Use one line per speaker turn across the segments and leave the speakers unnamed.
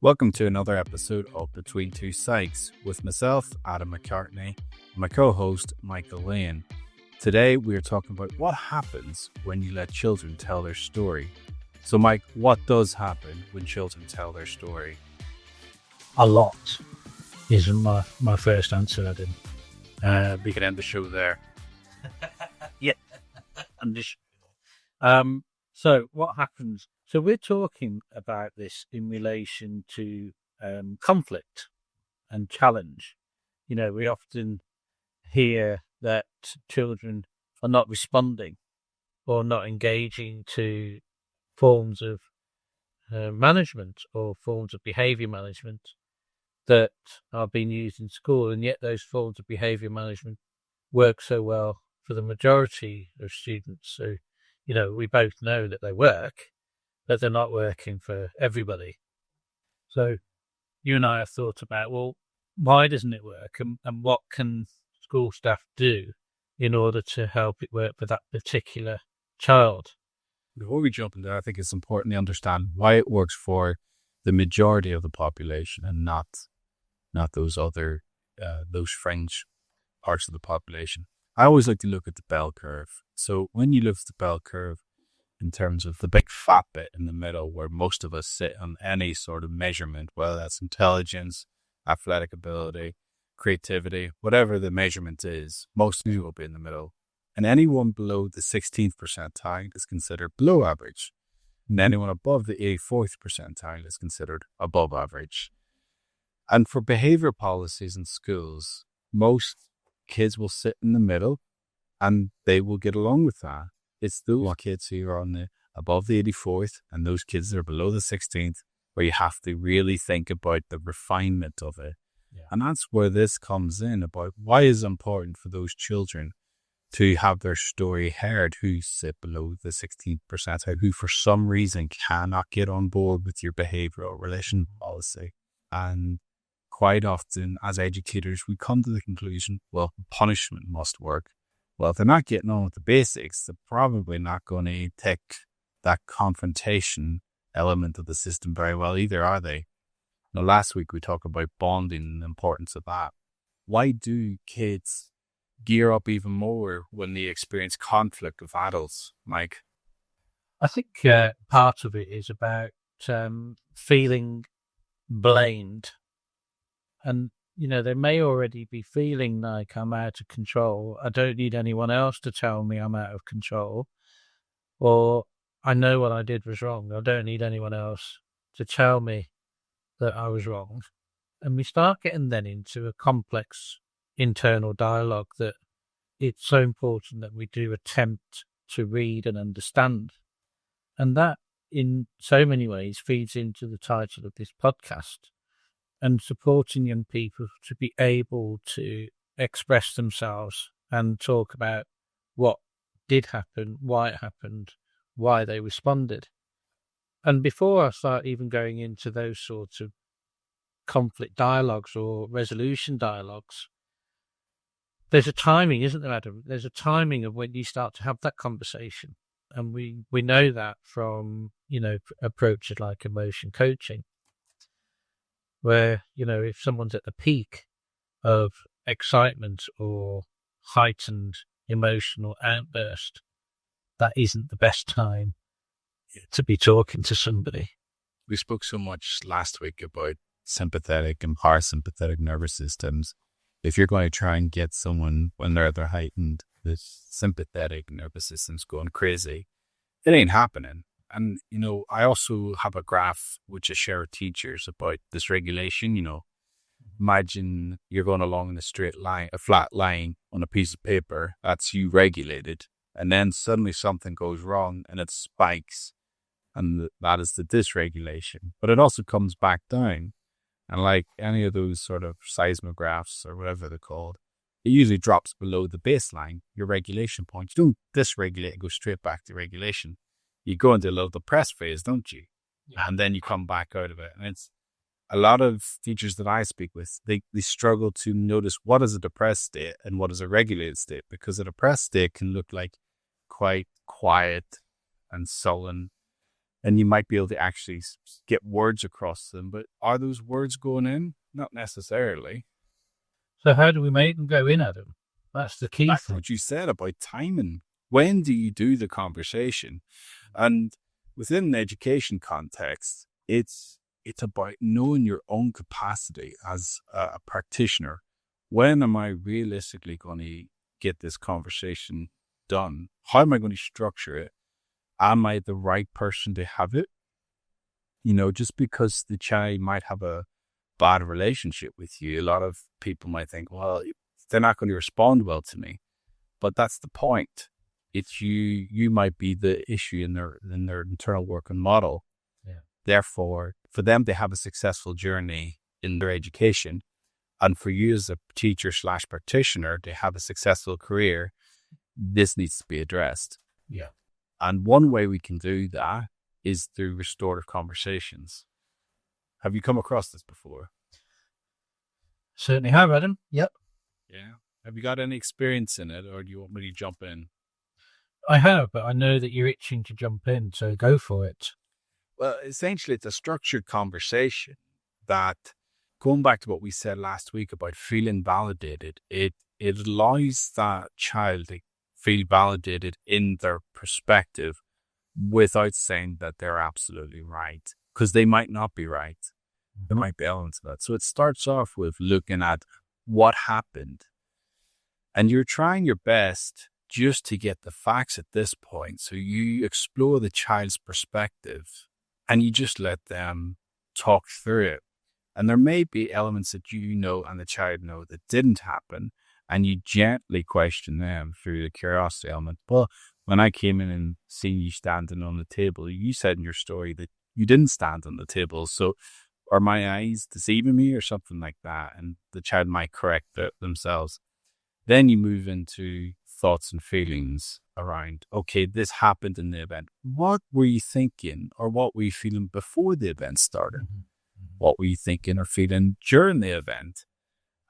Welcome to another episode of Between Two Psychs with myself, Adam McCartney, and my co-host, Michael Lane. Today, we are talking about what happens when you let children tell their story. So, Mike, what does happen when children tell their story?
A lot isn't my first answer, Adam.
We can end the show there.
Yeah. So what happens? So we're talking about this in relation to conflict and challenge. You know, we often hear that children are not responding or not engaging to forms of management or forms of behaviour management that are being used in school, and yet those forms of behaviour management work so well for the majority of students. So, you know, we both know that they work, but they're not working for everybody. So you and I have thought about, well, why doesn't it work, and what can school staff do in order to help it work for that particular child?
Before we jump into that, I think it's important to understand why it works for the majority of the population and not those other, those fringe parts of the population. I always like to look at the bell curve. So when you look at the bell curve in terms of the big fat bit in the middle where most of us sit on any sort of measurement, whether that's intelligence, athletic ability, creativity, whatever the measurement is, most people will be in the middle. And anyone below the 16th percentile is considered below average. And anyone above the 84th percentile is considered above average. And for behavior policies in schools, most kids will sit in the middle and they will get along with that. It's those kids who are on the above the 84th and those kids that are below the 16th where you have to really think about the refinement of it. Yeah. And that's where this comes in about why is it important for those children to have their story heard who sit below the 16th percentile, who for some reason cannot get on board with your behavioral relation policy. And quite often, as educators, we come to the conclusion, well, punishment must work. Well, if they're not getting on with the basics, they're probably not going to take that confrontation element of the system very well either, are they? Now, last week we talked about bonding and the importance of that. Why do kids gear up even more when they experience conflict with adults, Mike?
I think part of it is about feeling blamed. And, you know, they may already be feeling like I'm out of control. I don't need anyone else to tell me I'm out of control. Or I know what I did was wrong. I don't need anyone else to tell me that I was wrong. And we start getting then into a complex internal dialogue that it's so important that we do attempt to read and understand. And that, in so many ways, feeds into the title of this podcast. And supporting young people to be able to express themselves and talk about what did happen, why it happened, why they responded. And before I start even going into those sorts of conflict dialogues or resolution dialogues, there's a timing, isn't there, Adam? There's a timing of when you start to have that conversation. And we know that from, you know, approaches like emotion coaching, where, you know, if someone's at the peak of excitement or heightened emotional outburst, that isn't the best time to be talking to somebody.
We spoke so much last week about sympathetic and parasympathetic nervous systems. If you're going to try and get someone when they're at their heightened, the sympathetic nervous system's going crazy, it ain't happening. And, you know, I also have a graph which I share with teachers about dysregulation. You know, imagine you're going along in a straight line, a flat line on a piece of paper. That's you regulated. And then suddenly something goes wrong and it spikes. And that is the dysregulation. But it also comes back down. And like any of those sort of seismographs or whatever they're called, it usually drops below the baseline, your regulation point. You don't dysregulate and go straight back to regulation. You go into a little depressed phase, don't you? Yeah. And then you come back out of it. And it's a lot of teachers that I speak with, they struggle to notice what is a depressed state and what is a regulated state, because a depressed state can look like quite quiet and sullen and you might be able to actually get words across them. But are those words going in? Not necessarily.
So how do we make them go in, Adam? That's the key
That's
thing.
what you said about timing. When do you do the conversation? And within an education context, it's about knowing your own capacity as a practitioner. When am I realistically going to get this conversation done? How am I going to structure it? Am I the right person to have it? Just because the child might have a bad relationship with you, a lot of people might think, well, they're not going to respond well to me. But that's the point. It's you might be the issue in their internal working model.
Yeah.
Therefore, for them to have a successful journey in their education, and for you as a teacher / practitioner to have a successful career, this needs to be addressed.
Yeah.
And one way we can do that is through restorative conversations. Have you come across this before?
Certainly have, Adam. Yep.
Yeah. Have you got any experience in it, or do you want me to jump in?
I have, but I know that you're itching to jump in, so go for it.
Well, essentially, it's a structured conversation that, going back to what we said last week about feeling validated, it allows that child to feel validated in their perspective without saying that they're absolutely right, because they might not be right. There might be elements of that. So it starts off with looking at what happened, and you're trying your best just to get the facts at this point. So you explore the child's perspective and you just let them talk through it. And there may be elements that and the child know that didn't happen, and you gently question them through the curiosity element. Well, when I came in and seen you standing on the table, you said in your story that you didn't stand on the table. So are my eyes deceiving me or something like that? And the child might correct themselves. Then you move into thoughts and feelings around, okay, this happened in the event. What were you thinking or what were you feeling before the event started? What were you thinking or feeling during the event?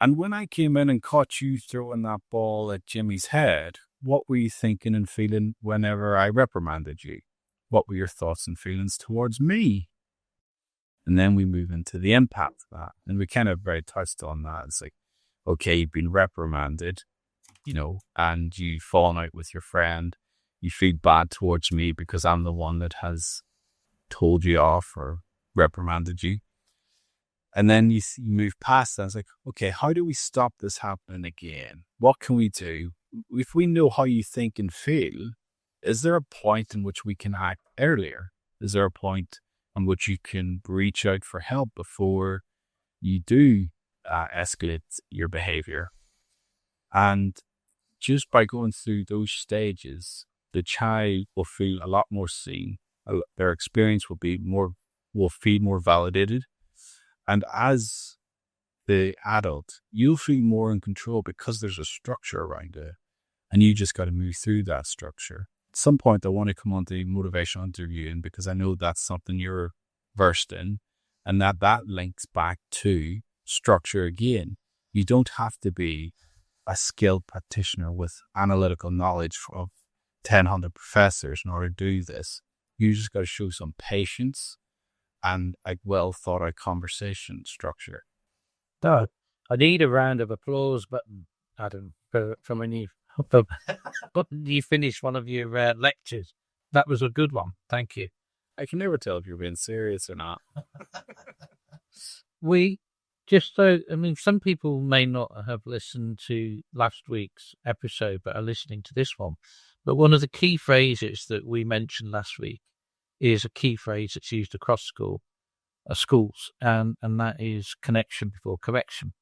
And when I came in and caught you throwing that ball at Jimmy's head, what were you thinking and feeling whenever I reprimanded you? What were your thoughts and feelings towards me? And then we move into the impact of that. And we kind of very touched on that. It's like, okay, you've been reprimanded, and you've fallen out with your friend. You feel bad towards me because I'm the one that has told you off or reprimanded you. And then you move past that. It's like, okay, how do we stop this happening again? What can we do? If we know how you think and feel, is there a point in which we can act earlier? Is there a point on which you can reach out for help before you do escalate your behavior? And just by going through those stages, the child will feel a lot more seen. Their experience will feel more validated. And as the adult, you'll feel more in control because there's a structure around it. And you just got to move through that structure. At some point, I want to come on to motivational interviewing because I know that's something you're versed in, and that links back to structure again. You don't have to be a skilled practitioner with analytical knowledge of 1,000 professors in order to do this. You just got to show some patience and a well thought out conversation structure.
No, I need a round of applause button, Adam, for when you finish one of your lectures. That was a good one. Thank you.
I can never tell if you're being serious or not.
Some people may not have listened to last week's episode, but are listening to this one. But one of the key phrases that we mentioned last week is a key phrase that's used across schools, and that is connection before correction.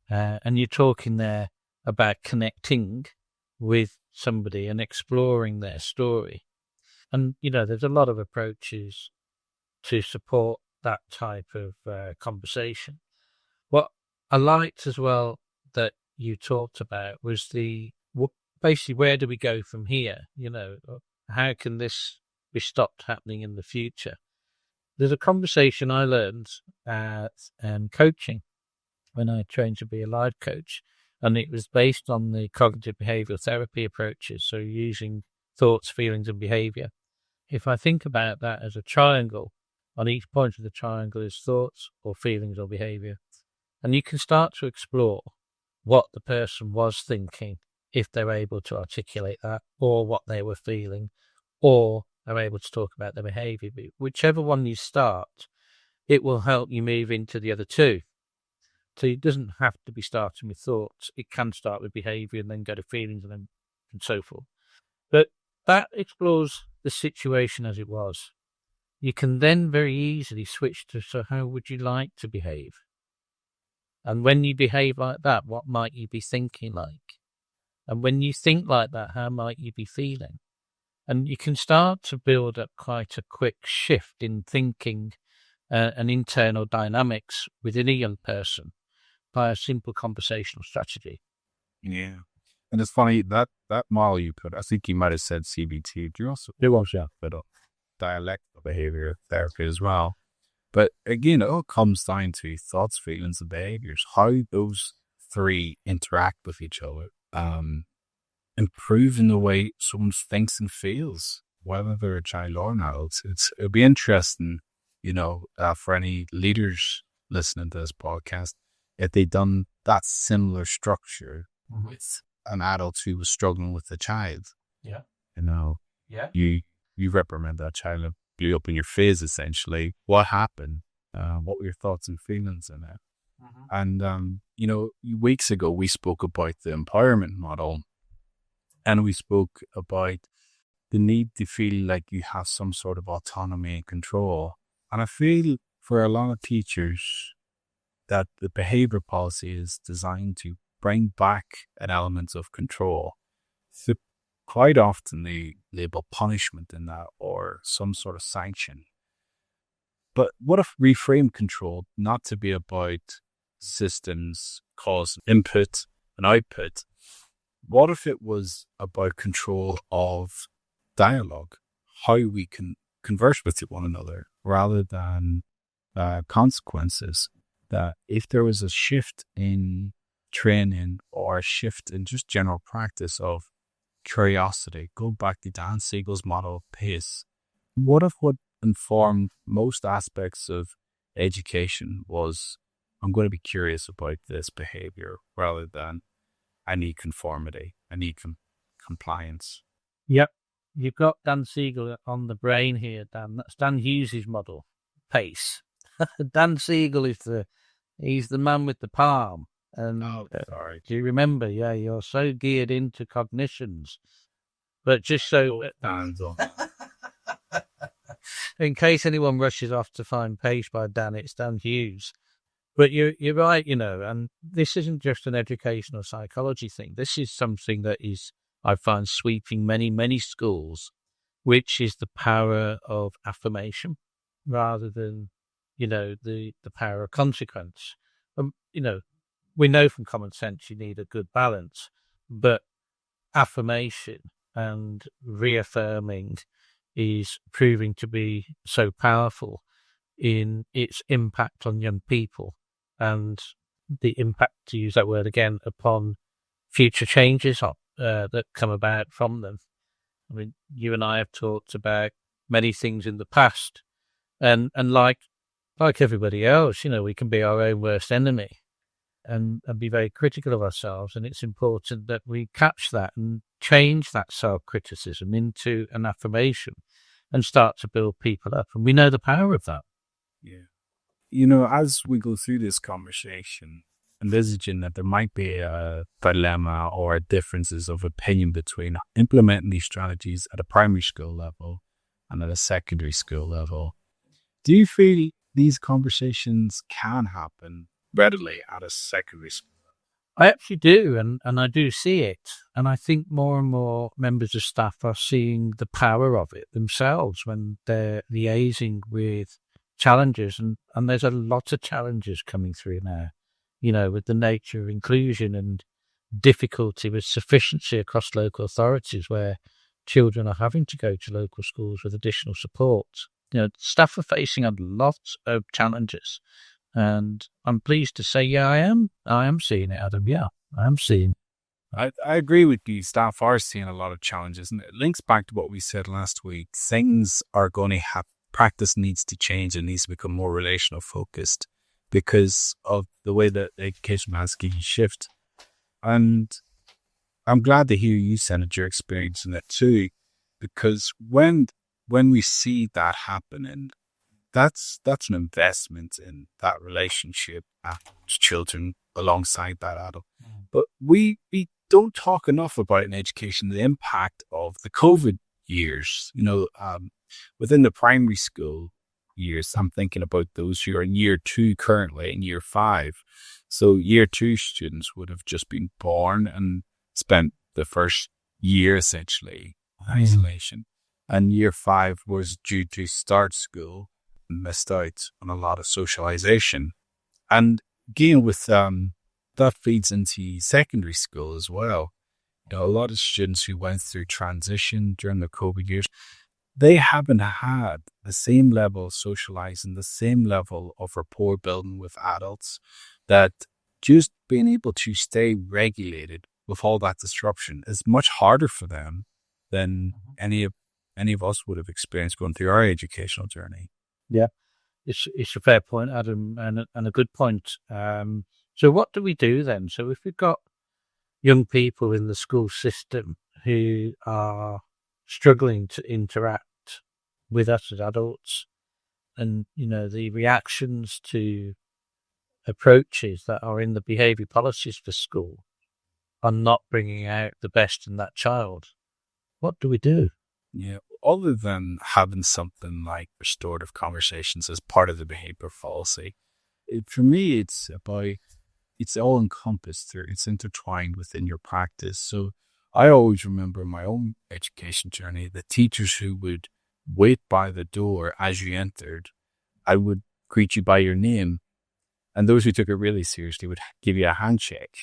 And you're talking there about connecting with somebody and exploring their story. And, there's a lot of approaches to support that type of conversation. What I liked as well that you talked about was basically where do we go from here? How can this be stopped happening in the future? There's a conversation I learned at coaching when I trained to be a life coach, and it was based on the cognitive behavioral therapy approaches, so using thoughts, feelings, and behavior if I think about that as a triangle, on each point of the triangle is thoughts or feelings or behaviour. And you can start to explore what the person was thinking if they're able to articulate that, or what they were feeling, or are able to talk about their behaviour. But whichever one you start, it will help you move into the other two. So it doesn't have to be starting with thoughts. It can start with behaviour and then go to feelings and so forth. But that explores the situation as it was. You can then very easily switch to, so how would you like to behave? And when you behave like that, what might you be thinking like? And when you think like that, how might you be feeling? And you can start to build up quite a quick shift in thinking and internal dynamics within a young person by a simple conversational strategy.
Yeah. And it's funny, that model you put, I think you might have said CBT. Do you also
It was, yeah.
bit of dialectical behavior therapy as well? But again, it all comes down to thoughts, feelings, and behaviors, how those three interact with each other, improving the way someone thinks and feels, whether they're a child or an adult. It'll be interesting, for any leaders listening to this podcast, if they done that similar structure with an adult who was struggling with a child.
Yeah.
Yeah. You reprimand that child and blew up in your face, essentially. What happened? What were your thoughts and feelings in it? And, weeks ago, we spoke about the empowerment model, and we spoke about the need to feel like you have some sort of autonomy and control. And I feel for a lot of teachers that the behavior policy is designed to bring back an element of control. So quite often they label punishment in that or some sort of sanction. But what if reframe control not to be about systems, cause, input, and output? What if it was about control of dialogue, how we can converse with one another, rather than consequences? That if there was a shift in training or a shift in just general practice of curiosity, go back to Dan Siegel's model of pace, what if what informed most aspects of education was, I'm going to be curious about this behavior rather than I need conformity, I need compliance.
Yep. You've got Dan Siegel on the brain here, Dan. That's Dan Hughes' model, pace. Dan Siegel is he's the man with the palm. And
sorry.
Do you remember? Yeah, you're so geared into cognitions. But just so in case anyone rushes off to find Pace by Dan, it's Dan Hughes. But you're right, and this isn't just an educational psychology thing. This is something that is, I find, sweeping many, many schools, which is the power of affirmation rather than, the power of consequence. We know from common sense you need a good balance, but affirmation and reaffirming is proving to be so powerful in its impact on young people and the impact, to use that word again, upon future changes that come about from them. I mean, you and I have talked about many things in the past, and like everybody else, we can be our own worst enemy and be very critical of ourselves. And it's important that we catch that and change that self-criticism into an affirmation and start to build people up. And we know the power of that.
Yeah. As we go through this conversation, envisaging that there might be a dilemma or differences of opinion between implementing these strategies at a primary school level and at a secondary school level, do you feel these conversations can happen readily at a secondary school?
I actually do, and I do see it. And I think more and more members of staff are seeing the power of it themselves when they're liaising with challenges. And there's a lot of challenges coming through now, with the nature of inclusion and difficulty with sufficiency across local authorities where children are having to go to local schools with additional support. Staff are facing a lot of challenges. And I'm pleased to say, yeah, I am seeing it, Adam. Yeah, I am seeing.
I agree with you. Staff are seeing a lot of challenges, and it links back to what we said last week. Things are going to have practice needs to change and needs to become more relational focused because of the way that the education landscape shift. And I'm glad to hear you, Senate, you're experiencing it too, because when we see that happening, that's an investment in that relationship as children alongside that adult. But we don't talk enough about in education the impact of the COVID years. Within the primary school years, I'm thinking about those who are in year 2 currently, in year 5. So year 2 students would have just been born and spent the first year essentially in isolation. And year 5 was due to start school and missed out on a lot of socialization. And again, with that feeds into secondary school as well. A lot of students who went through transition during the COVID years, they haven't had the same level of socializing, the same level of rapport building with adults, that just being able to stay regulated with all that disruption is much harder for them than any of us would have experienced going through our educational journey.
Yeah, it's a fair point, Adam, and a good point. So what do we do then? So if we've got young people in the school system who are struggling to interact with us as adults, and the reactions to approaches that are in the behaviour policies for school are not bringing out the best in that child, what do we do?
Yeah, other than having something like restorative conversations as part of the behavior policy, for me, it's all encompassed there. It's intertwined within your practice. So I always remember my own education journey, the teachers who would wait by the door as you entered. I would greet you by your name. And those who took it really seriously would give you a handshake.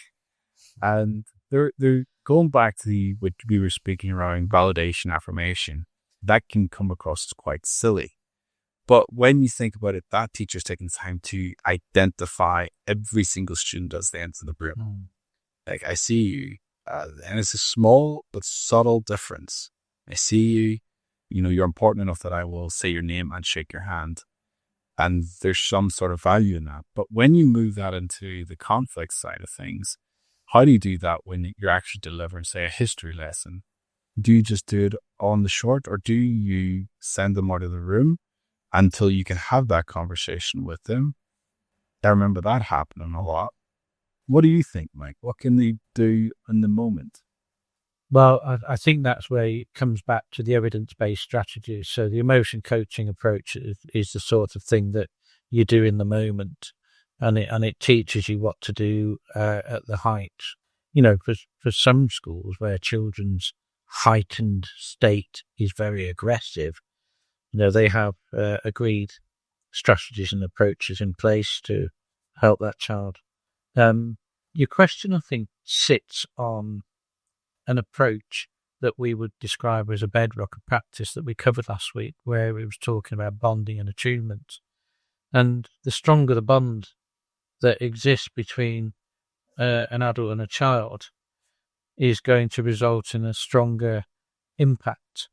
And they're going back to what we were speaking around validation, affirmation. That can come across as quite silly. But when you think about it, that teacher's taking time to identify every single student as they enter the room. Like, I see you, and it's a small but subtle difference. I see you, you're important enough that I will say your name and shake your hand. And there's some sort of value in that. But when you move that into the conflict side of things, how do you do that when you're actually delivering, say, a history lesson? Do you just do it on the short, or do you send them out of the room until you can have that conversation with them? I remember that happening a lot. What do you think, Mike? What can they do in the moment?
Well, I think that's where it comes back to the evidence-based strategies. So the emotion coaching approach is the sort of thing that you do in the moment, and it teaches you what to do at the height. For some schools where children's heightened state is very aggressive, they have agreed strategies and approaches in place to help that child. Your question, I think, sits on an approach that we would describe as a bedrock of practice that we covered last week, where we was talking about bonding and attunement. And the stronger the bond that exists between an adult and a child is going to result in a stronger impact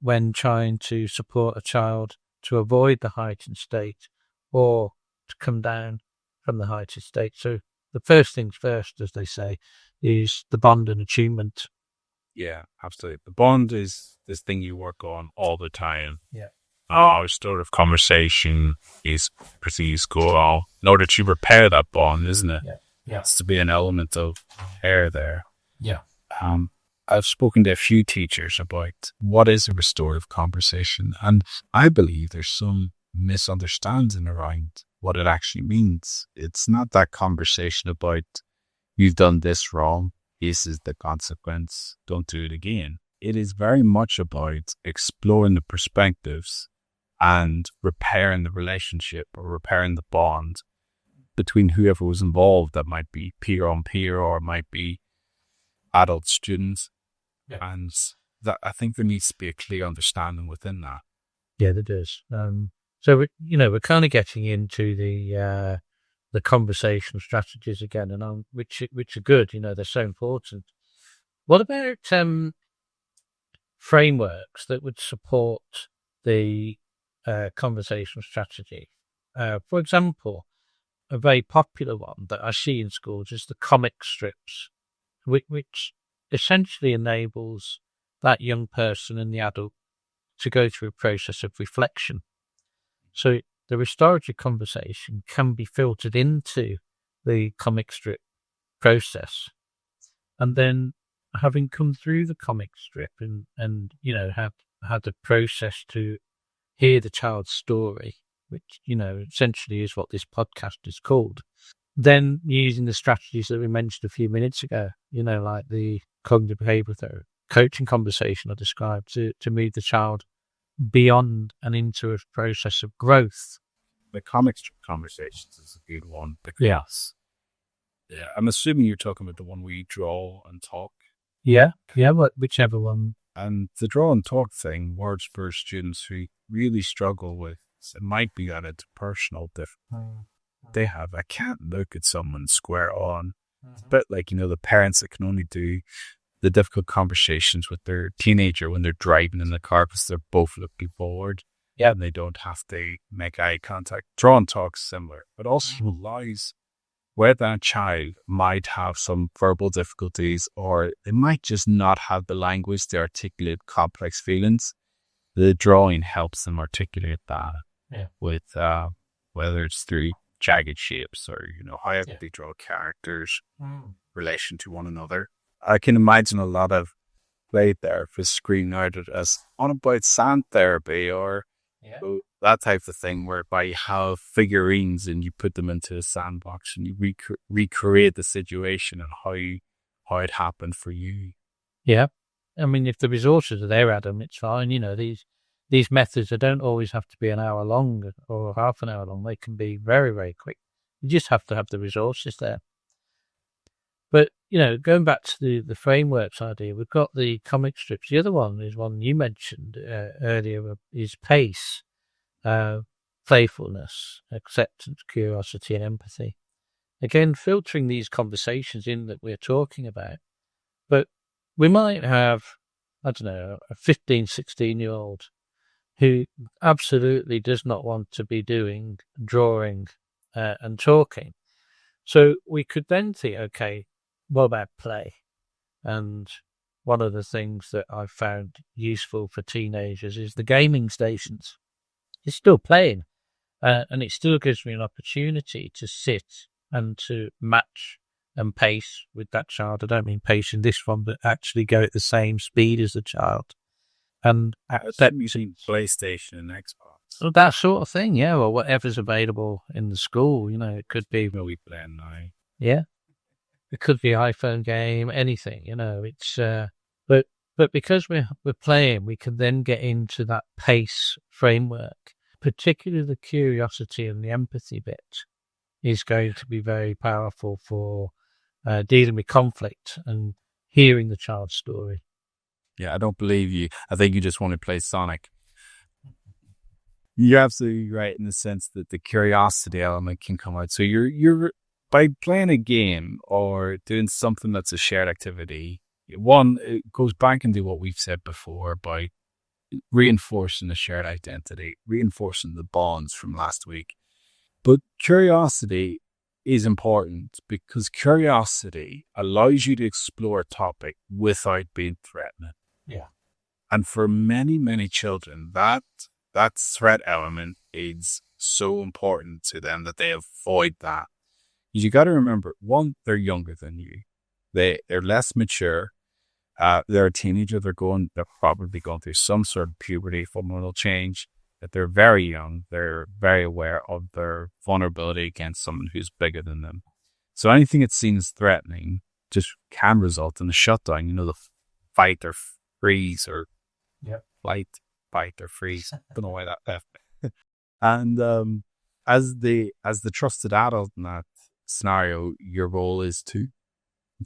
when trying to support a child to avoid the heightened state or to come down from the heightened state. So the first things first, as they say, is the bond and attunement.
Yeah, absolutely. The bond is this thing you work on all the time.
Yeah.
Our restorative conversation is pretty school in order to repair that bond, isn't it?
Yeah.
It's to be an element of repair there.
Yeah.
I've spoken to a few teachers about what is a restorative conversation, and I believe there's some misunderstanding around what it actually means. It's not that conversation about you've done this wrong, this is the consequence, don't do it again. It is very much about exploring the perspectives and repairing the relationship or repairing the bond between whoever was involved. That might be peer on peer, or it might be adult students.
Yeah.
And that, I think there needs to be a clear understanding within that.
Yeah, there does. So we're kind of getting into the the conversational strategies again, and which are good. They're so important. What about frameworks that would support the conversational strategy? For example, a very popular one that I see in schools is the comic strips, which essentially enables that young person and the adult to go through a process of reflection. So the restorative conversation can be filtered into the comic strip process. And then having come through the comic strip and have had the process to hear the child's story, which, essentially is what this podcast is called, then using the strategies that we mentioned a few minutes ago, like the cognitive behaviour therapy, coaching conversation I described to move the child beyond and into a process of growth.
The comic strip conversations is a good one because I'm assuming you're talking about the one where you draw and talk.
Yeah, whichever one.
And the draw and talk thing works for students who really struggle with, it might be that it's personal difference. They have, I can't look at someone square on. It's a bit like, the parents that can only do the difficult conversations with their teenager when they're driving in the car because they're both looking forward.
Yeah.
And they don't have to make eye contact. Draw and talk similar, but also lies where that child might have some verbal difficulties, or they might just not have the language to articulate complex feelings. The drawing helps them articulate that with whether it's through jagged shapes or how they draw characters relation to one another. I can imagine a lot of play therapists screen out it as on about sand therapy or that type of thing, whereby you have figurines and you put them into a sandbox and you recreate the situation and how it happened for you.
Yeah. I mean, if the resources are there, Adam, it's fine. These methods, they don't always have to be an hour long or half an hour long. They can be very, very quick. You just have to have the resources there. But, going back to the frameworks idea, we've got the comic strips. The other one is one you mentioned earlier, is pace, playfulness, acceptance, curiosity, and empathy. Again, filtering these conversations in that we're talking about. But we might have, I don't know, a 15, 16-year-old who absolutely does not want to be doing drawing and talking. So we could then think, okay, what about play? And one of the things that I've found useful for teenagers is the gaming stations. It's still playing, and it still gives me an opportunity to sit and to match and pace with that child. I don't mean pace in this one, but actually go at the same speed as the child. And
that using PlayStation and Xbox.
That sort of thing, or whatever's available in the school. It could be.
We play now.
Yeah. It could be iPhone game, anything, it's, but because we're playing, we can then get into that pace framework, particularly the curiosity and the empathy bit is going to be very powerful for dealing with conflict and hearing the child's story.
Yeah, I don't believe you. I think you just want to play Sonic. You're absolutely right in the sense that the curiosity element can come out. So you're by playing a game or doing something that's a shared activity, one, it goes back into what we've said before by reinforcing the shared identity, reinforcing the bonds from last week. But curiosity is important because curiosity allows you to explore a topic without being threatening.
Yeah.
And for many, many children, that threat element is so important to them that they avoid that. You got to remember, one, they're younger than you. They're less mature. They're a teenager. They're probably going through some sort of puberty, hormonal change. That they're very young. They're very aware of their vulnerability against someone who's bigger than them. So anything that's seen as threatening just can result in a shutdown. The fight or freeze or flight, fight or freeze. Don't know why that left. And as the trusted adult in that scenario, your role is to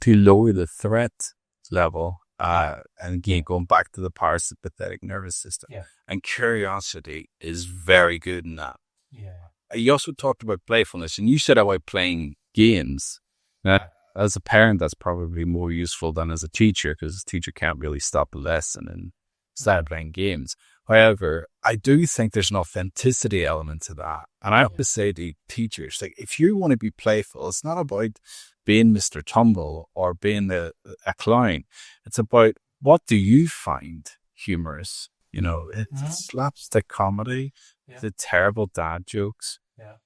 lower the threat level, and again going back to the parasympathetic nervous system. And curiosity is very good in that. you also talked about playfulness, and you said about playing games. As a parent, that's probably more useful than as a teacher, because a teacher can't really stop a lesson and start playing games. However, I do think there's an authenticity element to that. And I always say to teachers, like, if you want to be playful, it's not about being Mr. Tumble or being a clown. It's about, what do you find humorous? You know, it's slapstick comedy, the terrible dad jokes.
Yeah.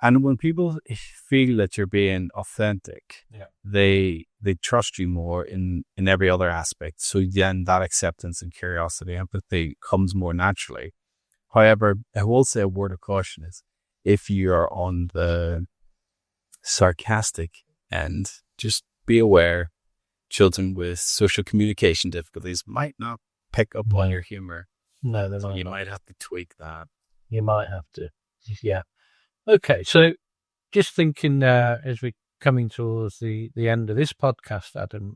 And when people feel that you're being authentic, they trust you more in every other aspect. So then that acceptance and curiosity, empathy comes more naturally. However, I will say a word of caution is, if you are on the sarcastic end, just be aware. Children with social communication difficulties might not pick up on your humor.
No, they're not.
You might have to tweak that.
You might have to. Yeah. Okay, so just thinking as we're coming towards the end of this podcast, Adam,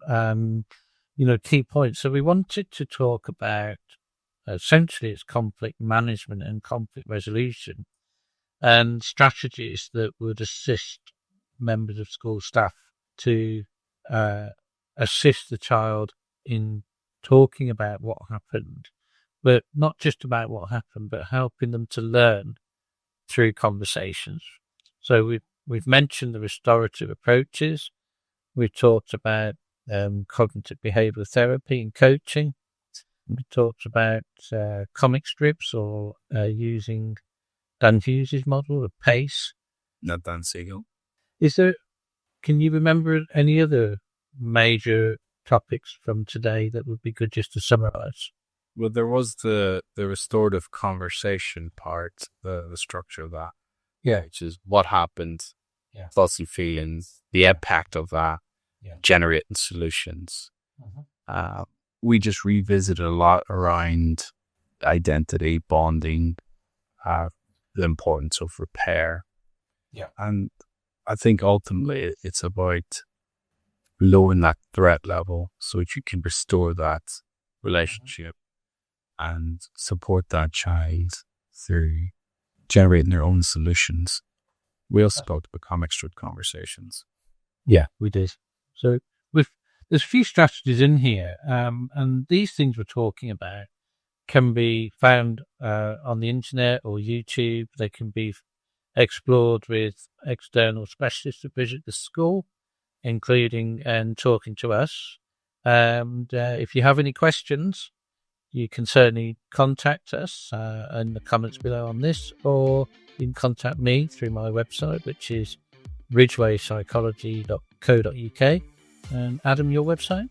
key points. So we wanted to talk about, essentially, it's conflict management and conflict resolution and strategies that would assist members of school staff to assist the child in talking about what happened, but not just about what happened, but helping them to learn through conversations. So we've mentioned the restorative approaches. We've talked about cognitive behavioral therapy and coaching. We talked about comic strips, or using Dan Hughes' model of PACE.
Not Dan Siegel.
Can you remember any other major topics from today that would be good just to summarize?
Well, there was the restorative conversation part, the structure of that.
Yeah.
Which is what happened, thoughts and feelings, the impact of that, generating solutions. We just revisited a lot around identity, bonding, the importance of repair.
Yeah.
And I think ultimately it's about lowering that threat level so that you can restore that relationship and support that child through generating their own solutions. We also talked about comic strip conversations.
Yeah, we did. So there's a few strategies in here, and these things we're talking about can be found on the internet or YouTube. They can be explored with external specialists who visit the school, including and talking to us. And if you have any questions, you can certainly contact us in the comments below on this, or you can contact me through my website, which is ridgewaypsychology.co.uk. And Adam, your website?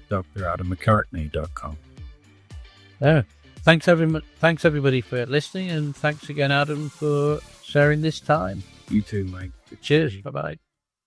DrAdamMcCartney.com.
Thanks everybody for listening, and thanks again, Adam, for sharing this time.
You too, Mike.
Cheers. Bye-bye.